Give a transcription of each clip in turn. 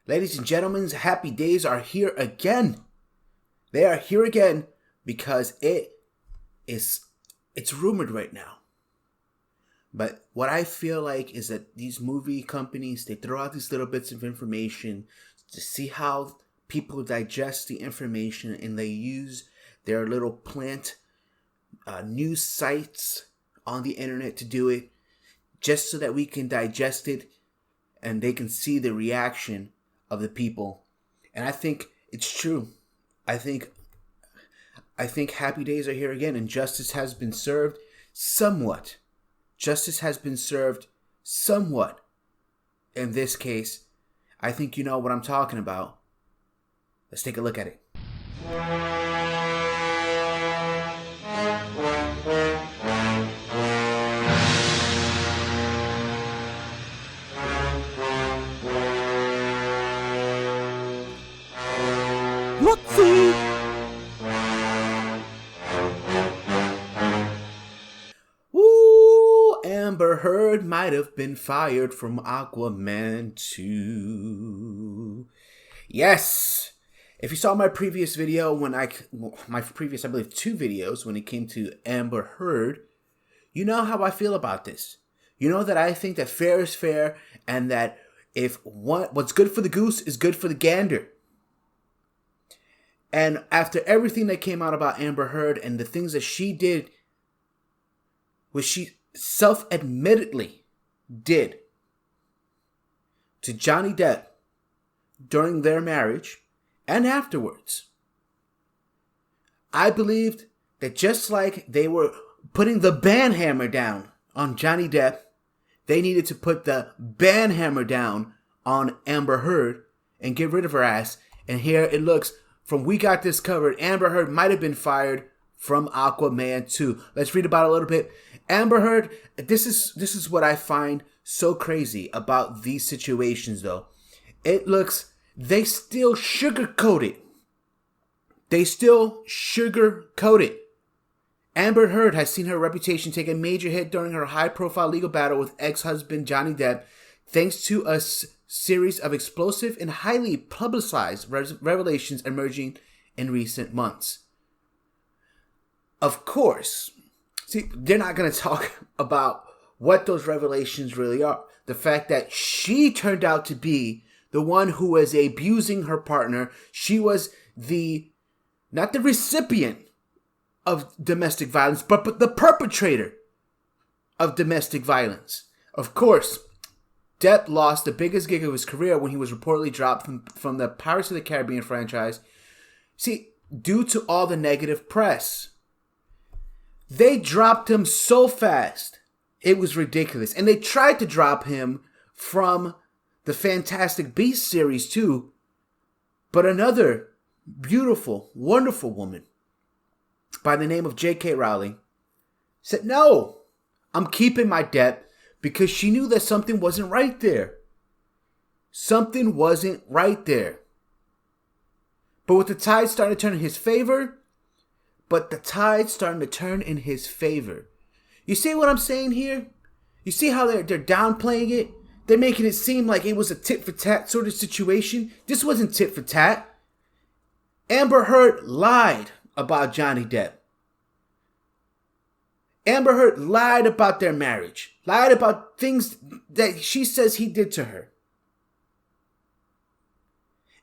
Ladies and gentlemen, happy days are here again. They are here again because it's rumored right now. But what I feel like is that these movie companies, they throw out these little bits of information to see how people digest the information, and they use their little plant news sites on the internet to do it, just so that we can digest it and they can see the reaction of the people. And I think it's true. I think happy days are here again, and justice has been served somewhat. Justice has been served somewhat in this case. I think you know what I'm talking about. Let's take a look at it. Let's see. Amber Heard might have been fired from Aquaman 2. Yes! If you saw my previous video, I believe 2 videos, when it came to Amber Heard, you know how I feel about this. You know that I think that fair is fair, and that if what's good for the goose is good for the gander. And after everything that came out about Amber Heard and the things that she did, which she self-admittedly did to Johnny Depp during their marriage and afterwards, I believed that just like they were putting the ban hammer down on Johnny Depp, they needed to put the ban hammer down on Amber Heard and get rid of her ass. And here it looks, from We Got This Covered, Amber Heard might have been fired from Aquaman 2. Let's read about it a little bit. Amber Heard, this is what I find so crazy about these situations, though. It looks, they still sugarcoat it. They still sugarcoat it. Amber Heard has seen her reputation take a major hit during her high-profile legal battle with ex-husband Johnny Depp, thanks to a series of explosive and highly publicized revelations emerging in recent months. Of course, see, they're not going to talk about what those revelations really are. The fact that she turned out to be the one who was abusing her partner. She was not the recipient of domestic violence, but the perpetrator of domestic violence. Of course, Depp lost the biggest gig of his career when he was reportedly dropped from the Pirates of the Caribbean franchise. See, due to all the negative press. They dropped him so fast, it was ridiculous. And they tried to drop him from the Fantastic Beasts series too. But another beautiful, wonderful woman by the name of J.K. Rowling said, no, I'm keeping my Depp, because she knew that something wasn't right there. Something wasn't right there. But with the tide starting to turn in his favor, You see what I'm saying here? You see how they're downplaying it? They're making it seem like it was a tit-for-tat sort of situation. This wasn't tit-for-tat. Amber Heard lied about Johnny Depp. Amber Heard lied about their marriage. Lied about things that she says he did to her.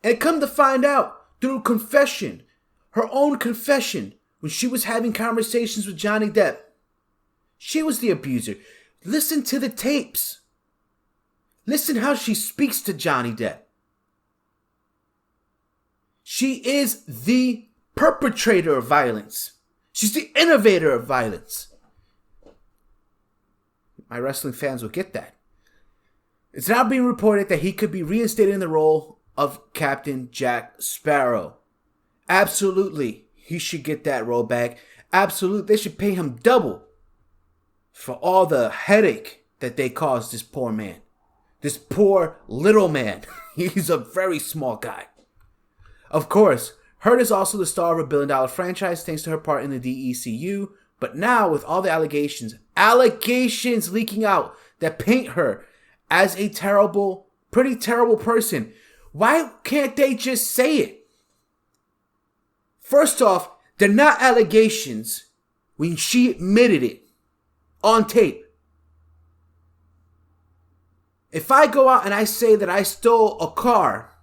And come to find out, through confession, her own confession, when she was having conversations with Johnny Depp, she was the abuser. Listen to the tapes. Listen how she speaks to Johnny Depp. She is the perpetrator of violence. She's the innovator of violence. My wrestling fans will get that. It's now being reported that he could be reinstated in the role of Captain Jack Sparrow. Absolutely, he should get that role back. Absolutely, they should pay him double for all the headache that they caused this poor man. This poor little man. He's a very small guy. Of course, Heard is also the star of a billion-dollar franchise thanks to her part in the DECU. But now, with all the allegations leaking out that paint her as a terrible, pretty terrible person, Why can't they just say it? First off, they're not allegations when she admitted it on tape. If I go out and I say that I stole a car,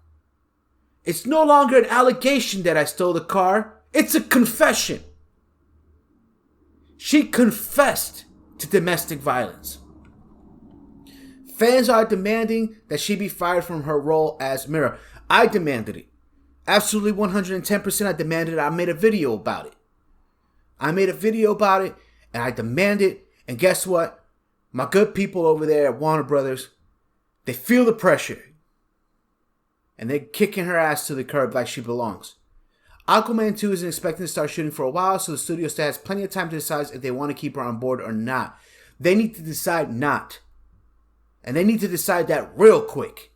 it's no longer an allegation that I stole the car. It's a confession. She confessed to domestic violence. Fans are demanding that she be fired from her role as Mira. I demanded it. Absolutely 110% I demanded it. I made a video about it. And I demanded. And guess what? My good people over there at Warner Brothers, they feel the pressure. And they're kicking her ass to the curb like she belongs. Aquaman 2 isn't expecting to start shooting for a while, so the studio still has plenty of time to decide if they want to keep her on board or not. They need to decide not. And they need to decide that real quick.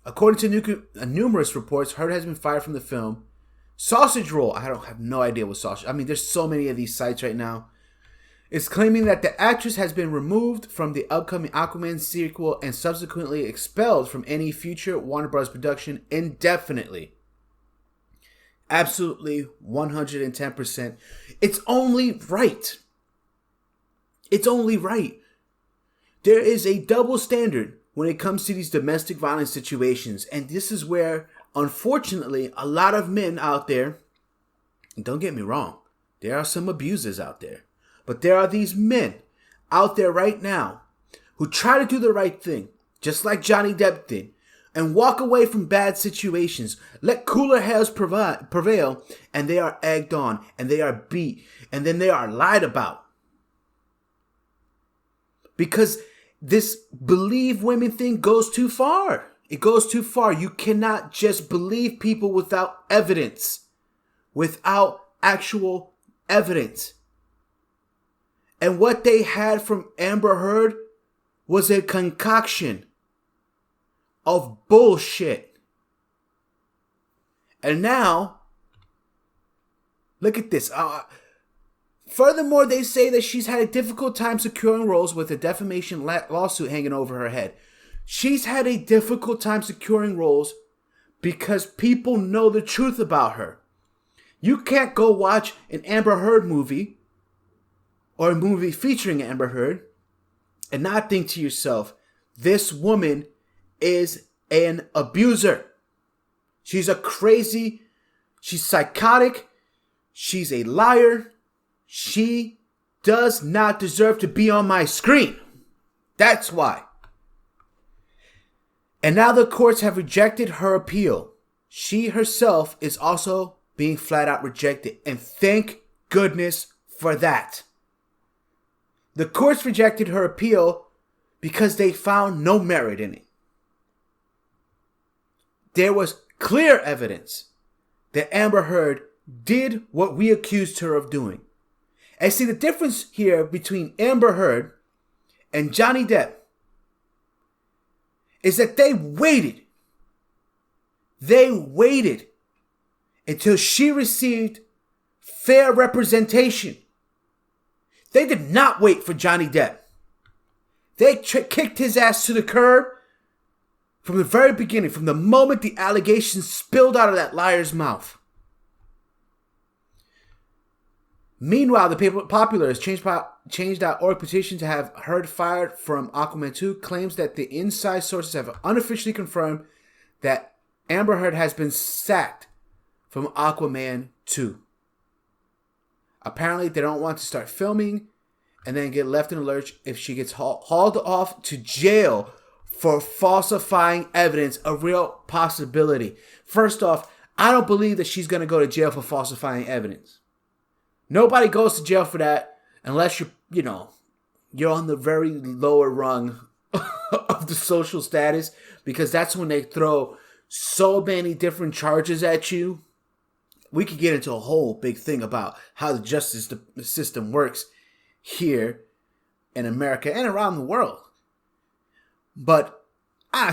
According to numerous reports, Heard has been fired from the film. Sausage Roll, I don't have no idea what sausage. I mean, there's so many of these sites right now. It's claiming that the actress has been removed from the upcoming Aquaman sequel and subsequently expelled from any future Warner Bros. Production indefinitely. Absolutely 110%. It's only right. It's only right. There is a double standard when it comes to these domestic violence situations. And this is where, unfortunately, a lot of men out there, and don't get me wrong, there are some abusers out there. But there are these men out there right now who try to do the right thing, just like Johnny Depp did, and walk away from bad situations. Let cooler heads prevail, and they are egged on, and they are beat, and then they are lied about. Because this believe women thing goes too far. It goes too far. You cannot just believe people without evidence. Without actual evidence. And what they had from Amber Heard was a concoction of bullshit. And now, look at this. Furthermore, they say that she's had a difficult time securing roles with a defamation lawsuit hanging over her head. She's had a difficult time securing roles because people know the truth about her. You can't go watch an Amber Heard movie or a movie featuring Amber Heard and not think to yourself, this woman is an abuser. She's a crazy, she's psychotic, she's a liar. She does not deserve to be on my screen. That's why. And now the courts have rejected her appeal. She herself is also being flat out rejected. And thank goodness for that. The courts rejected her appeal because they found no merit in it. There was clear evidence that Amber Heard did what we accused her of doing. And see, the difference here between Amber Heard and Johnny Depp is that they waited. They waited until she received fair representation. They did not wait for Johnny Depp. They kicked his ass to the curb from the very beginning, from the moment the allegations spilled out of that liar's mouth. Meanwhile, the Popular has change.org petition to have Heard fired from Aquaman 2 claims that the inside sources have unofficially confirmed that Amber Heard has been sacked from Aquaman 2. Apparently, they don't want to start filming and then get left in a lurch if she gets hauled off to jail for falsifying evidence, a real possibility. First off, I don't believe that she's going to go to jail for falsifying evidence. Nobody goes to jail for that unless you're on the very lower rung of the social status, because that's when they throw so many different charges at you. We could get into a whole big thing about how the justice system works here in America and around the world. But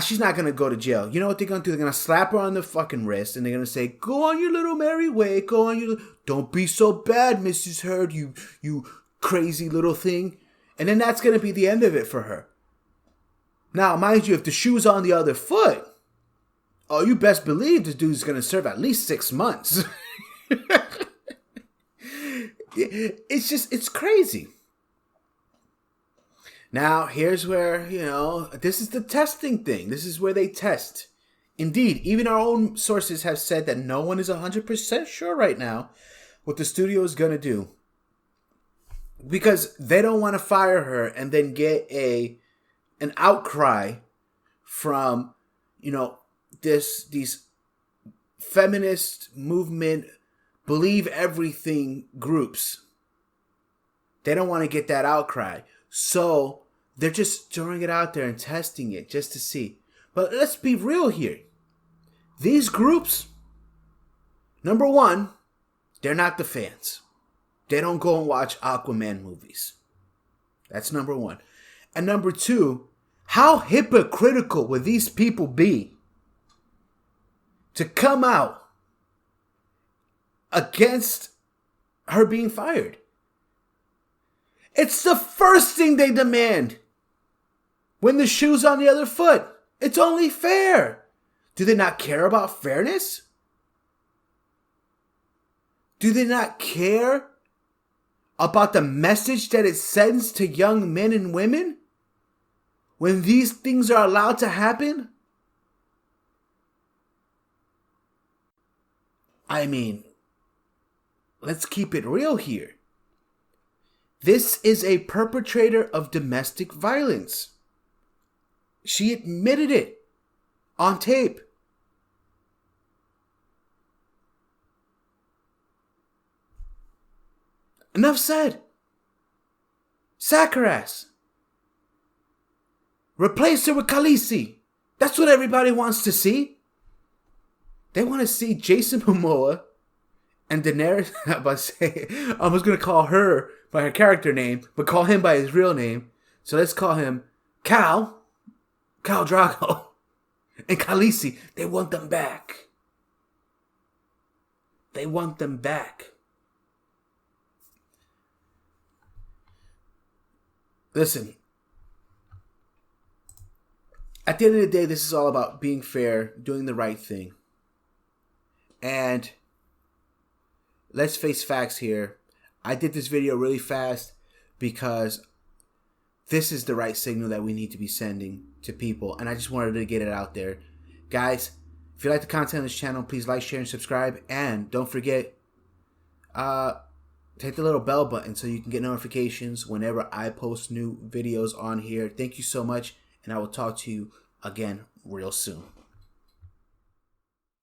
she's not going to go to jail. You know what they're going to do? They're going to slap her on the fucking wrist and they're going to say, go on your little merry way. Go on your... Don't be so bad, Mrs. Heard, you crazy little thing. And then that's going to be the end of it for her. Now, mind you, if the shoe's on the other foot, oh, you best believe this dude's going to serve at least 6 months. It's crazy. Now, here's where, this is the testing thing. This is where they test. Indeed, even our own sources have said that no one is 100% sure right now what the studio is going to do. Because they don't want to fire her and then get an outcry from, these feminist movement, believe everything groups. They don't want to get that outcry. So they're just throwing it out there and testing it just to see. But let's be real here. These groups, number one, they're not the fans. They don't go and watch Aquaman movies. That's number one. And number two, how hypocritical would these people be to come out against her being fired? It's the first thing they demand when the shoe's on the other foot. It's only fair. Do they not care about fairness? Do they not care about the message that it sends to young men and women when these things are allowed to happen? I mean, let's keep it real here. This is a perpetrator of domestic violence. She admitted it on tape. Enough said. Sack her ass. Replace her with Khaleesi. That's what everybody wants to see. They want to see Jason Momoa and Daenerys. I was going to call her by her character name, but call him by his real name. So let's call him Khal Drogo, and Khaleesi. They want them back. They want them back. Listen, at the end of the day, this is all about being fair, doing the right thing. And let's face facts here. I did this video really fast because this is the right signal that we need to be sending to people. And I just wanted to get it out there. Guys, if you like the content on this channel, please like, share, and subscribe. And don't forget, hit the little bell button so you can get notifications whenever I post new videos on here. Thank you so much, and I will talk to you again real soon.